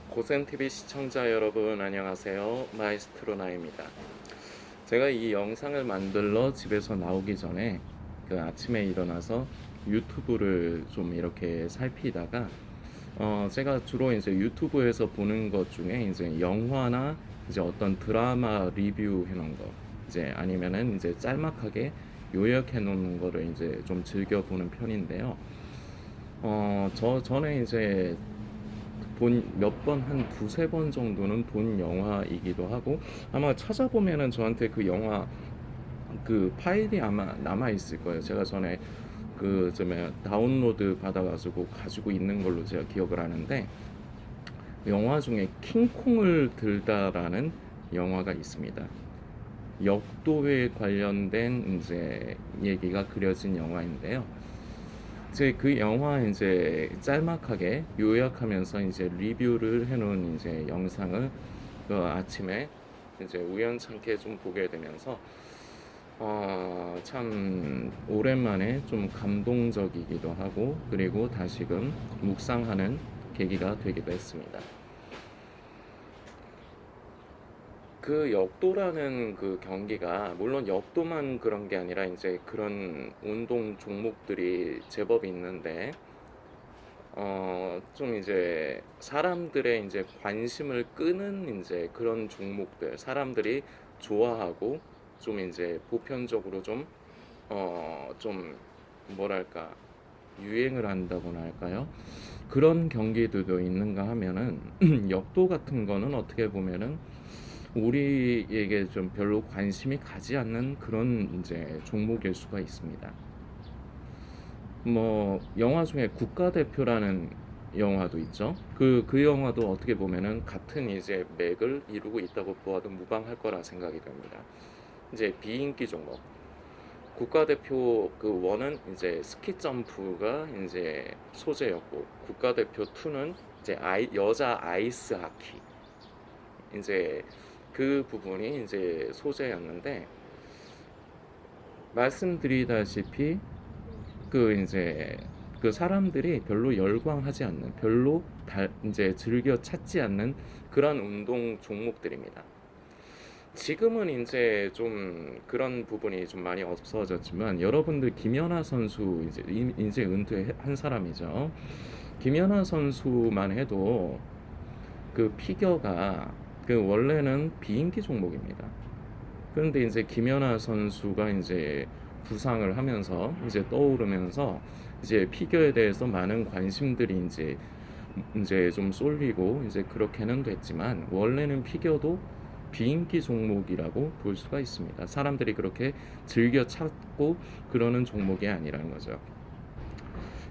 고센TV 시청자 여러분 안녕하세요. 마이스트로 나입니다. 제가 이 영상을 만들러 집에서 나오기 전에 아침에 일어나서 유튜브를 좀 이렇게 살피다가 제가 주로 이제 유튜브에서 보는 것 중에 이제 영화나 이제 어떤 드라마 리뷰 해놓은 거 이제 아니면은 이제 짤막하게 요약해 놓은 거를 이제 좀 즐겨 보는 편인데요. 전에 이제 본 몇 번, 한 두세 번 정도는 본 영화이기도 하고, 아마 찾아보면은 저한테 그 영화 그 파일이 아마 남아 있을 거예요. 제가 전에 다운로드 받아가지고 가지고 있는 걸로 제가 기억을 하는데, 영화 중에 킹콩을 들다라는 영화가 있습니다. 역도에 관련된 이제 얘기가 그려진 영화인데요. 이제 그 영화 이제 짤막하게 요약하면서 이제 리뷰를 해놓은 이제 영상을 아침에 이제 우연찮게 좀 보게 되면서 참 오랜만에 좀 감동적이기도 하고 그리고 다시금 묵상하는 계기가 되기도 했습니다. 그 역도라는 그 경기가 물론 역도만 그런 게 아니라 이제 그런 운동 종목들이 제법 있는데 좀 이제 사람들의 이제 관심을 끄는 이제 그런 종목들, 사람들이 좋아하고 좀 이제 보편적으로 좀 뭐랄까, 유행을 한다고나 할까요? 그런 경기들도 있는가 하면은 역도 같은 거는 어떻게 보면은 우리에게 좀 별로 관심이 가지 않는 그런 이제 종목일 수가 있습니다. 뭐 영화 중에 국가대표라는 영화도 있죠. 그 영화도 어떻게 보면은 같은 이제 맥을 이루고 있다고 보아도 무방할 거라 생각이 됩니다. 이제 비인기 종목 국가대표 그 원은 이제 스키 점프가 이제 소재였고 국가대표 2는 이제 여자 아이스 하키 이제 그 부분이 이제 소재였는데, 말씀드리다시피 이제 그 사람들이 별로 열광하지 않는, 별로 이제 즐겨 찾지 않는 그런 운동 종목들입니다. 지금은 이제 좀 그런 부분이 좀 많이 없어졌지만, 여러분들 김연아 선수 이제 은퇴한 사람이죠. 김연아 선수만 해도 그 피겨가 원래는 비인기 종목입니다. 그런데 이제 김연아 선수가 이제 부상을 하면서 이제 떠오르면서 이제 피겨에 대해서 많은 관심들이 이제 좀 쏠리고 이제 그렇게는 됐지만, 원래는 피겨도 비인기 종목이라고 볼 수가 있습니다. 사람들이 그렇게 즐겨 찾고 그러는 종목이 아니라는 거죠.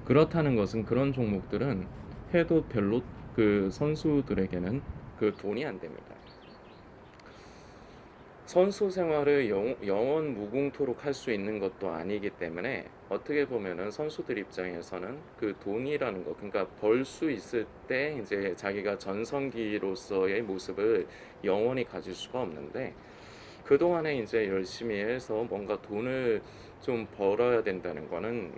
그렇다는 것은 그런 종목들은 해도 별로 그 선수들에게는 그 돈이 안 됩니다. 선수 생활을 영원 무궁토록 할 수 있는 것도 아니기 때문에, 어떻게 보면은 선수들 입장에서는 그 돈이라는 거, 그러니까 벌 수 있을 때 이제 자기가 전성기로서의 모습을 영원히 가질 수가 없는데, 그동안에 이제 열심히 해서 뭔가 돈을 좀 벌어야 된다는 거는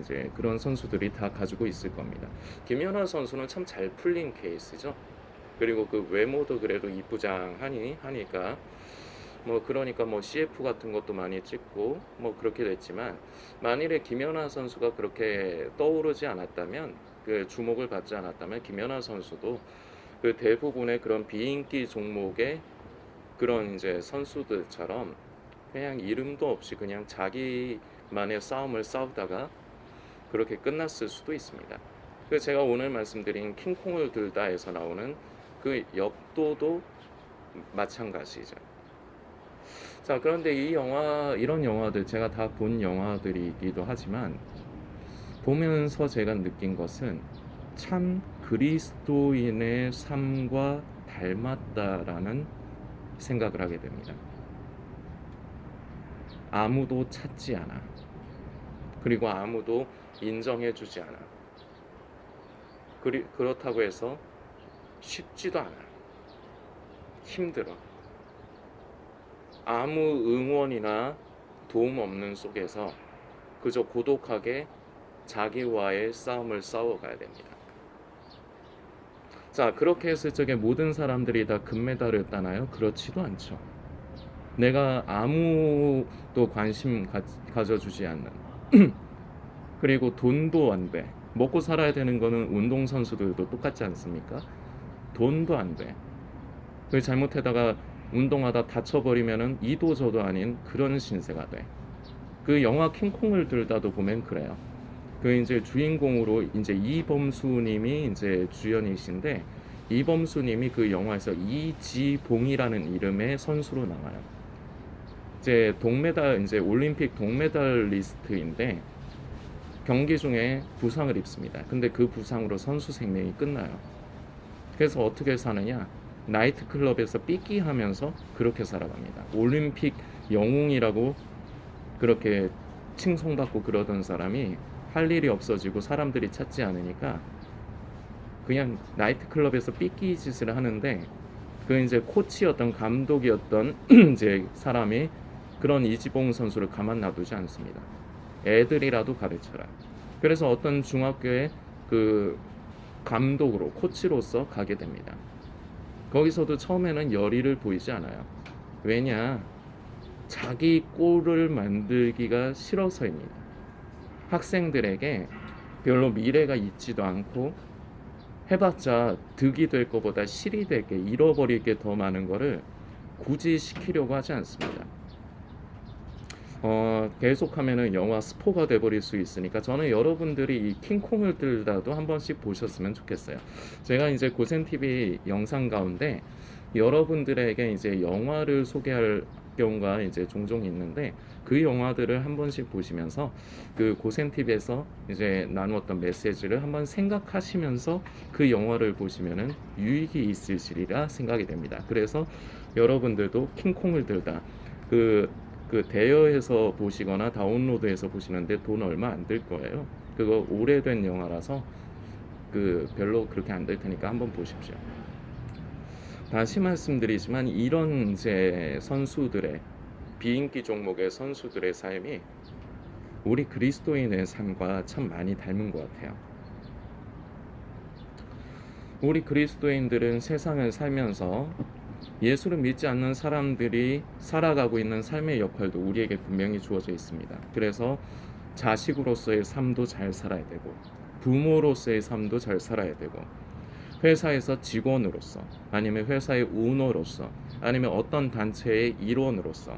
이제 그런 선수들이 다 가지고 있을 겁니다. 김연아 선수는 참 잘 풀린 케이스죠. 그리고 그 외모도 그래도 하니까 뭐 그러니까 뭐 CF 같은 것도 많이 찍고 뭐 그렇게 됐지만, 만일에 김연아 선수가 그렇게 떠오르지 않았다면, 그 주목을 받지 않았다면, 김연아 선수도 그 대부분의 그런 비인기 종목의 그런 이제 선수들처럼 그냥 이름도 없이 그냥 자기만의 싸움을 싸우다가 그렇게 끝났을 수도 있습니다. 그 제가 오늘 말씀드린 킹콩을 들다에서 나오는 그 역도도 마찬가지죠. 자, 그런데 이런 영화들 제가 다 본 영화들이기도 하지만, 보면서 제가 느낀 것은 참 그리스도인의 삶과 닮았다라는 생각을 하게 됩니다. 아무도 찾지 않아. 그리고 아무도 인정해주지 않아. 그렇다고 해서 쉽지도 않아. 힘들어. 아무 응원이나 도움 없는 속에서 그저 고독하게 자기와의 싸움을 싸워가야 됩니다. 자, 그렇게 했을 적에 모든 사람들이 다 금메달을 따나요? 그렇지도 않죠. 내가 아무도 관심 가져주지 않는 그리고 돈도 안 돼. 먹고 살아야 되는 거는 운동선수들도 똑같지 않습니까? 돈도 안 돼. 그 잘못하다가 운동하다 다쳐버리면은 이도 저도 아닌 그런 신세가 돼. 그 영화 킹콩을 들다도 보면 그래요. 그 이제 주인공으로 이제 이범수님이 이제 주연이신데, 이범수님이 그 영화에서 이지봉이라는 이름의 선수로 나와요. 이제 동메달, 이제 올림픽 동메달리스트인데 경기 중에 부상을 입습니다. 근데 그 부상으로 선수 생명이 끝나요. 그래서 어떻게 사느냐? 나이트클럽에서 삐끼하면서 그렇게 살아갑니다. 올림픽 영웅이라고 그렇게 칭송받고 그러던 사람이 할 일이 없어지고 사람들이 찾지 않으니까 그냥 나이트클럽에서 삐끼 짓을 하는데, 그 이제 코치였던 감독이었던 이제 사람이 그런 이지봉 선수를 가만 놔두지 않습니다. 애들이라도 가르쳐라. 그래서 어떤 중학교에 그 감독으로 코치로서 가게 됩니다. 거기서도 처음에는 열의를 보이지 않아요. 왜냐? 자기 꼴을 만들기가 싫어서입니다. 학생들에게 별로 미래가 있지도 않고 해봤자 득이 될 것보다 실이 될 게, 잃어버릴 게 더 많은 거를 굳이 시키려고 하지 않습니다. 계속하면은 영화 스포가 돼버릴 수 있으니까 저는 여러분들이 이 킹콩을 들다도 한 번씩 보셨으면 좋겠어요. 제가 이제 고센TV 영상 가운데 여러분들에게 이제 영화를 소개할 경우가 이제 종종 있는데, 그 영화들을 한 번씩 보시면서 그 고센TV에서 이제 나누었던 메시지를 한번 생각하시면서 그 영화를 보시면은 유익이 있으시리라 생각이 됩니다. 그래서 여러분들도 킹콩을 들다 그 대여해서 보시거나 다운로드해서 보시는데 돈 얼마 안 들 거예요. 그거 오래된 영화라서 그 별로 그렇게 안 될 테니까 한번 보십시오. 다시 말씀드리지만 이런 이제 선수들의, 비인기 종목의 선수들의 삶이 우리 그리스도인의 삶과 참 많이 닮은 것 같아요. 우리 그리스도인들은 세상을 살면서 예수를 믿지 않는 사람들이 살아가고 있는 삶의 역할도 우리에게 분명히 주어져 있습니다. 그래서 자식으로서의 삶도 잘 살아야 되고, 부모로서의 삶도 잘 살아야 되고, 회사에서 직원으로서, 아니면 회사의 오너로서, 아니면 어떤 단체의 일원으로서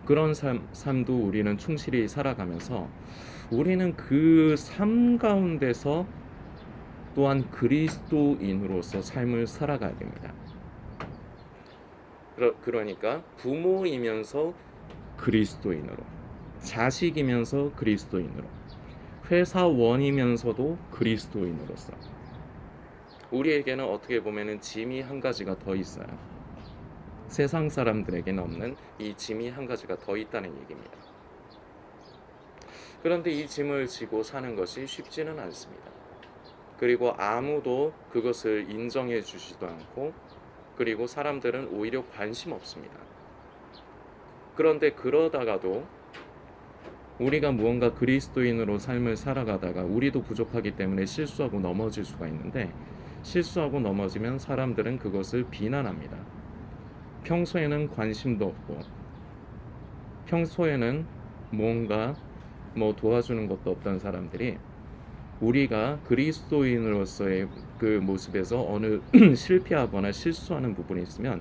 그런 삶도 우리는 충실히 살아가면서 우리는 그 삶 가운데서 또한 그리스도인으로서 삶을 살아가야 됩니다. 그러니까 부모이면서 그리스도인으로, 자식이면서 그리스도인으로, 회사원이면서도 그리스도인으로서, 우리에게는 어떻게 보면은 짐이 한 가지가 더 있어요. 세상 사람들에게는 없는 이 짐이 한 가지가 더 있다는 얘기입니다. 그런데 이 짐을 지고 사는 것이 쉽지는 않습니다. 그리고 아무도 그것을 인정해 주지도 않고, 그리고 사람들은 오히려 관심 없습니다. 그런데 그러다가도 우리가 무언가 그리스도인으로 삶을 살아가다가 우리도 부족하기 때문에 실수하고 넘어질 수가 있는데, 실수하고 넘어지면 사람들은 그것을 비난합니다. 평소에는 관심도 없고, 평소에는 뭔가 도와주는 것도 없던 사람들이 우리가 그리스도인으로서의 그 모습에서 어느 실패하거나 실수하는 부분이 있으면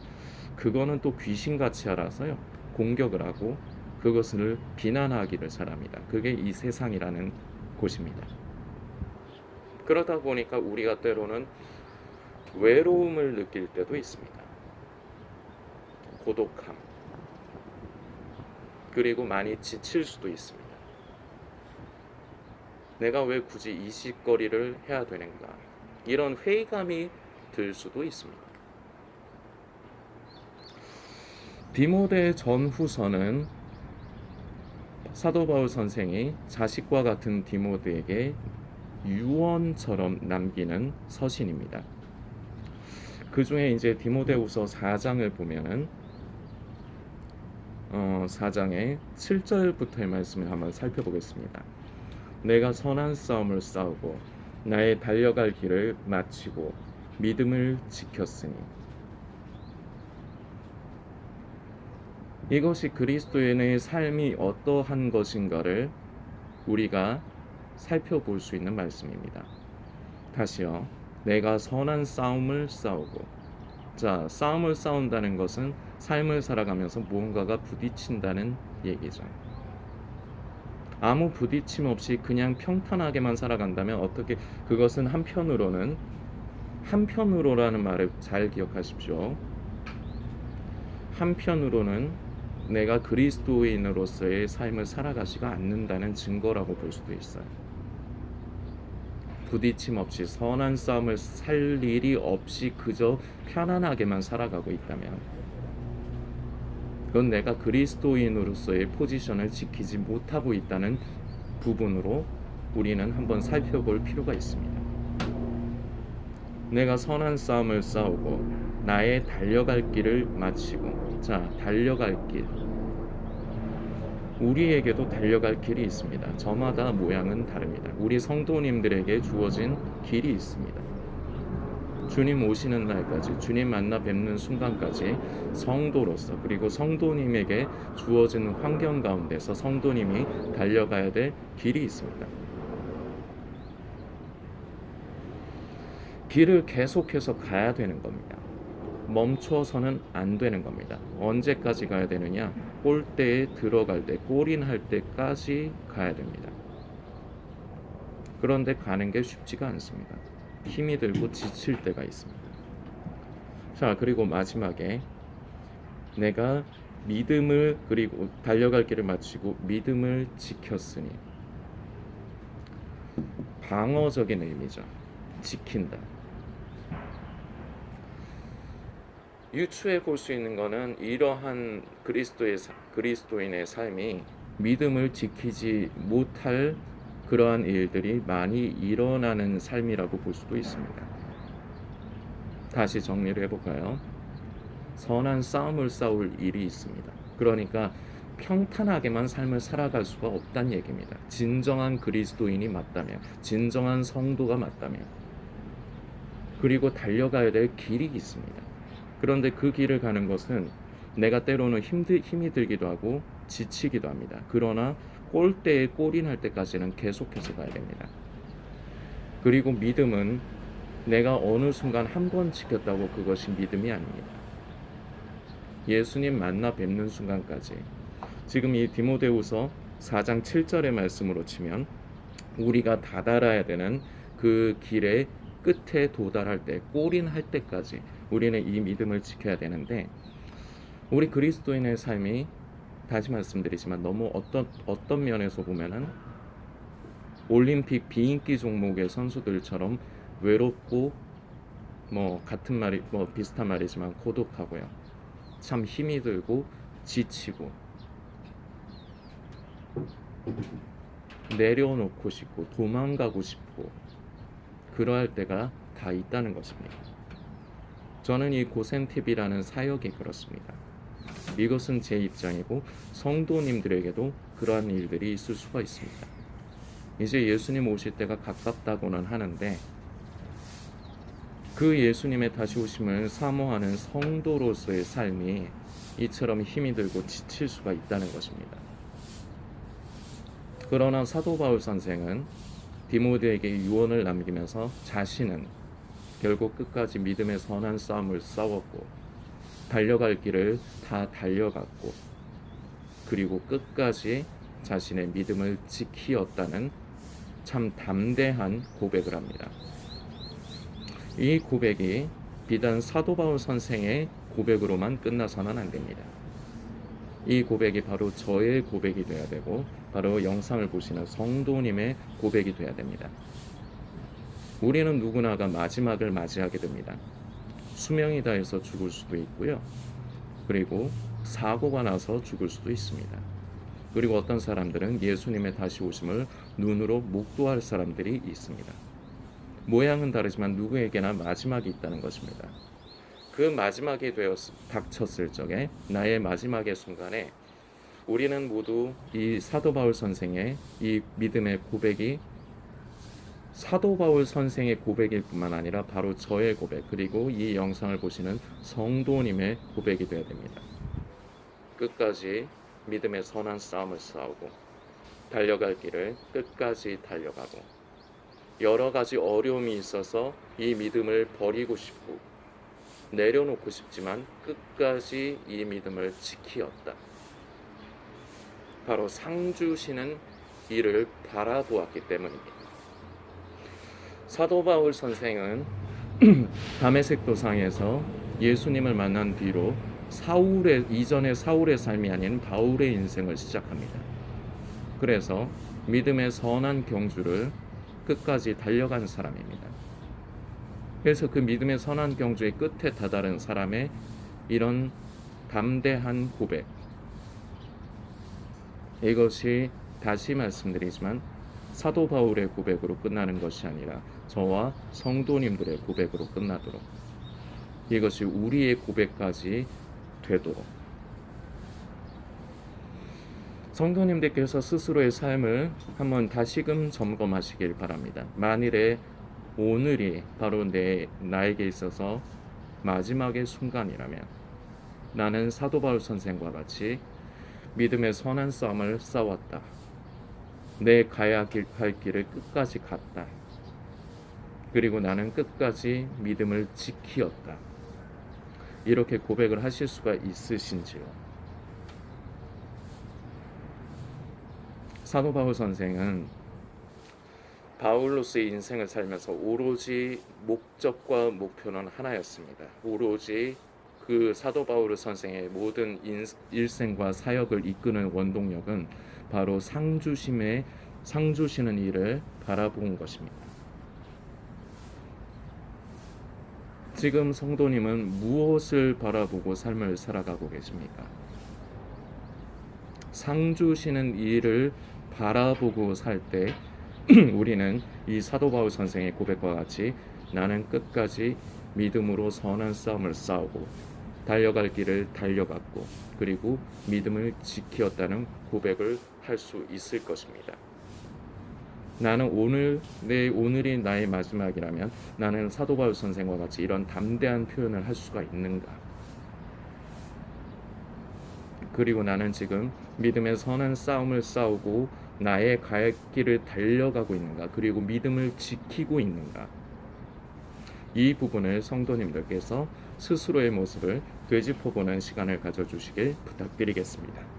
그거는 또 귀신같이 알아서요 공격을 하고 그것을 비난하기를 잘합니다. 그게 이 세상이라는 곳입니다. 그러다 보니까 우리가 때로는 외로움을 느낄 때도 있습니다. 고독함, 그리고 많이 지칠 수도 있습니다. 내가 왜 굳이 이 짓거리를 해야 되는가, 이런 회의감이 들 수도 있습니다. 디모데 전후서는 사도 바울 선생이 자식과 같은 디모데에게 유언처럼 남기는 서신입니다. 그 중에 이제 디모데후서 4장을 보면은 4장의 7절부터의 말씀을 한번 살펴보겠습니다. 내가 선한 싸움을 싸우고 나의 달려갈 길을 마치고 믿음을 지켰으니. 이것이 그리스도인의 삶이 어떠한 것인가를 우리가 살펴볼 수 있는 말씀입니다. 다시요. 내가 선한 싸움을 싸우고. 자, 싸움을 싸운다는 것은 삶을 살아가면서 무언가가 부딪힌다는 얘기죠. 아무 부딪힘 없이 그냥 평탄하게만 살아간다면 어떻게, 그것은 한편으로라는 말을 잘 기억하십시오. 한편으로는 내가 그리스도인으로서의 삶을 살아가지가 않는다는 증거라고 볼 수도 있어요. 부딪힘 없이 선한 싸움을 살 일이 없이 그저 편안하게만 살아가고 있다면 그건 내가 그리스도인으로서의 포지션을 지키지 못하고 있다는 부분으로 우리는 한번 살펴볼 필요가 있습니다. 내가 선한 싸움을 싸우고 나의 달려갈 길을 마치고. 자, 달려갈 길. 우리에게도 달려갈 길이 있습니다. 저마다 모양은 다릅니다. 우리 성도님들에게 주어진 길이 있습니다. 주님 오시는 날까지, 주님 만나 뵙는 순간까지 성도로서, 그리고 성도님에게 주어진 환경 가운데서 성도님이 달려가야 될 길이 있습니다. 길을 계속해서 가야 되는 겁니다. 멈춰서는 안 되는 겁니다. 언제까지 가야 되느냐? 골대에 들어갈 때, 골인할 때까지 가야 됩니다. 그런데 가는 게 쉽지가 않습니다. 힘이 들고 지칠 때가 있습니다. 자, 그리고 마지막에 내가 믿음을, 그리고 달려갈 길을 마치고 믿음을 지켰으니. 방어적인 의미죠. 지킨다. 유추해 볼 수 있는 것은 이러한 그리스도인의 삶이 믿음을 지키지 못할 그러한 일들이 많이 일어나는 삶이라고 볼 수도 있습니다. 다시 정리를 해볼까요? 선한 싸움을 싸울 일이 있습니다. 그러니까 평탄하게만 삶을 살아갈 수가 없다는 얘기입니다. 진정한 그리스도인이 맞다면, 진정한 성도가 맞다면, 그리고 달려가야 될 길이 있습니다. 그런데 그 길을 가는 것은 내가 때로는 힘이 들기도 하고 지치기도 합니다. 그러나 골대에 골인할 때까지는 계속해서 가야 됩니다. 그리고 믿음은 내가 어느 순간 한 번 지켰다고 그것이 믿음이 아닙니다. 예수님 만나 뵙는 순간까지. 지금 이 디모데후서 4장 7절의 말씀으로 치면 우리가 다다라야 되는 그 길의 끝에 도달할 때, 골인할 때까지 우리는 이 믿음을 지켜야 되는데, 우리 그리스도인의 삶이, 다시 말씀드리지만, 너무 어떤 면에서 보면은 올림픽 비인기 종목의 선수들처럼 외롭고, 같은 말이 비슷한 말이지만 고독하고요. 참 힘이 들고 지치고 내려놓고 싶고 도망가고 싶고 그러할 때가 다 있다는 것입니다. 저는 이 고센TV라는 사역이 그렇습니다. 이것은 제 입장이고 성도님들에게도 그러한 일들이 있을 수가 있습니다. 이제 예수님 오실 때가 가깝다고는 하는데 그 예수님의 다시 오심을 사모하는 성도로서의 삶이 이처럼 힘이 들고 지칠 수가 있다는 것입니다. 그러나 사도 바울 선생은 디모데에게 유언을 남기면서 자신은 결국 끝까지 믿음의 선한 싸움을 싸웠고 달려갈 길을 다 달려갔고 그리고 끝까지 자신의 믿음을 지키었다는 참 담대한 고백을 합니다. 이 고백이 비단 사도 바울 선생의 고백으로만 끝나서는 안 됩니다. 이 고백이 바로 저의 고백이 되어야 되고 바로 영상을 보시는 성도님의 고백이 되어야 됩니다. 우리는 누구나가 마지막을 맞이하게 됩니다. 수명이 다해서 죽을 수도 있고요. 그리고 사고가 나서 죽을 수도 있습니다. 그리고 어떤 사람들은 예수님의 다시 오심을 눈으로 목도할 사람들이 있습니다. 모양은 다르지만 누구에게나 마지막이 있다는 것입니다. 그 마지막이 닥쳤을 적에 나의 마지막의 순간에 우리는 모두 이 사도 바울 선생의 이 믿음의 고백이 사도 바울 선생의 고백일 뿐만 아니라 바로 저의 고백, 그리고 이 영상을 보시는 성도님의 고백이 되어야 됩니다. 끝까지 믿음의 선한 싸움을 싸우고 달려갈 길을 끝까지 달려가고, 여러 가지 어려움이 있어서 이 믿음을 버리고 싶고 내려놓고 싶지만 끝까지 이 믿음을 지키었다. 바로 상 주시는 이를 바라보았기 때문입니다. 사도 바울 선생은 다메섹 도상에서 예수님을 만난 뒤로 이전의 사울의 삶이 아닌 바울의 인생을 시작합니다. 그래서 믿음의 선한 경주를 끝까지 달려간 사람입니다. 그래서 그 믿음의 선한 경주의 끝에 다다른 사람의 이런 담대한 고백, 이것이 다시 말씀드리지만 사도 바울의 고백으로 끝나는 것이 아니라 저와 성도님들의 고백으로 끝나도록, 이것이 우리의 고백까지 되도록 성도님들께서 스스로의 삶을 한번 다시금 점검하시길 바랍니다. 만일에 오늘이 바로 나에게 있어서 마지막의 순간이라면 나는 사도 바울 선생과 같이 믿음의 선한 싸움을 싸웠다. 내 가야 할 길을 끝까지 갔다. 그리고 나는 끝까지 믿음을 지키었다. 이렇게 고백을 하실 수가 있으신지요? 사도 바울 선생은 바울로서의 인생을 살면서 오로지 목적과 목표는 하나였습니다. 오로지 그 사도 바울 선생의 모든 일생과 사역을 이끄는 원동력은 바로 상 주시는 일을 바라본 것입니다. 지금 성도님은 무엇을 바라보고 삶을 살아가고 계십니까? 상 주시는 일을 바라보고 살 때 우리는 이 사도 바울 선생의 고백과 같이 나는 끝까지 믿음으로 선한 싸움을 싸우고 달려갈 길을 달려갔고 그리고 믿음을 지키었다는 고백을 할 수 있을 것입니다. 나는 오늘이 나의 마지막이라면 나는 사도 바울 선생과 같이 이런 담대한 표현을 할 수가 있는가? 그리고 나는 지금 믿음의 선한 싸움을 싸우고 나의 갈 길을 달려가고 있는가? 그리고 믿음을 지키고 있는가? 이 부분을 성도님들께서 스스로의 모습을 되짚어보는 시간을 가져주시길 부탁드리겠습니다.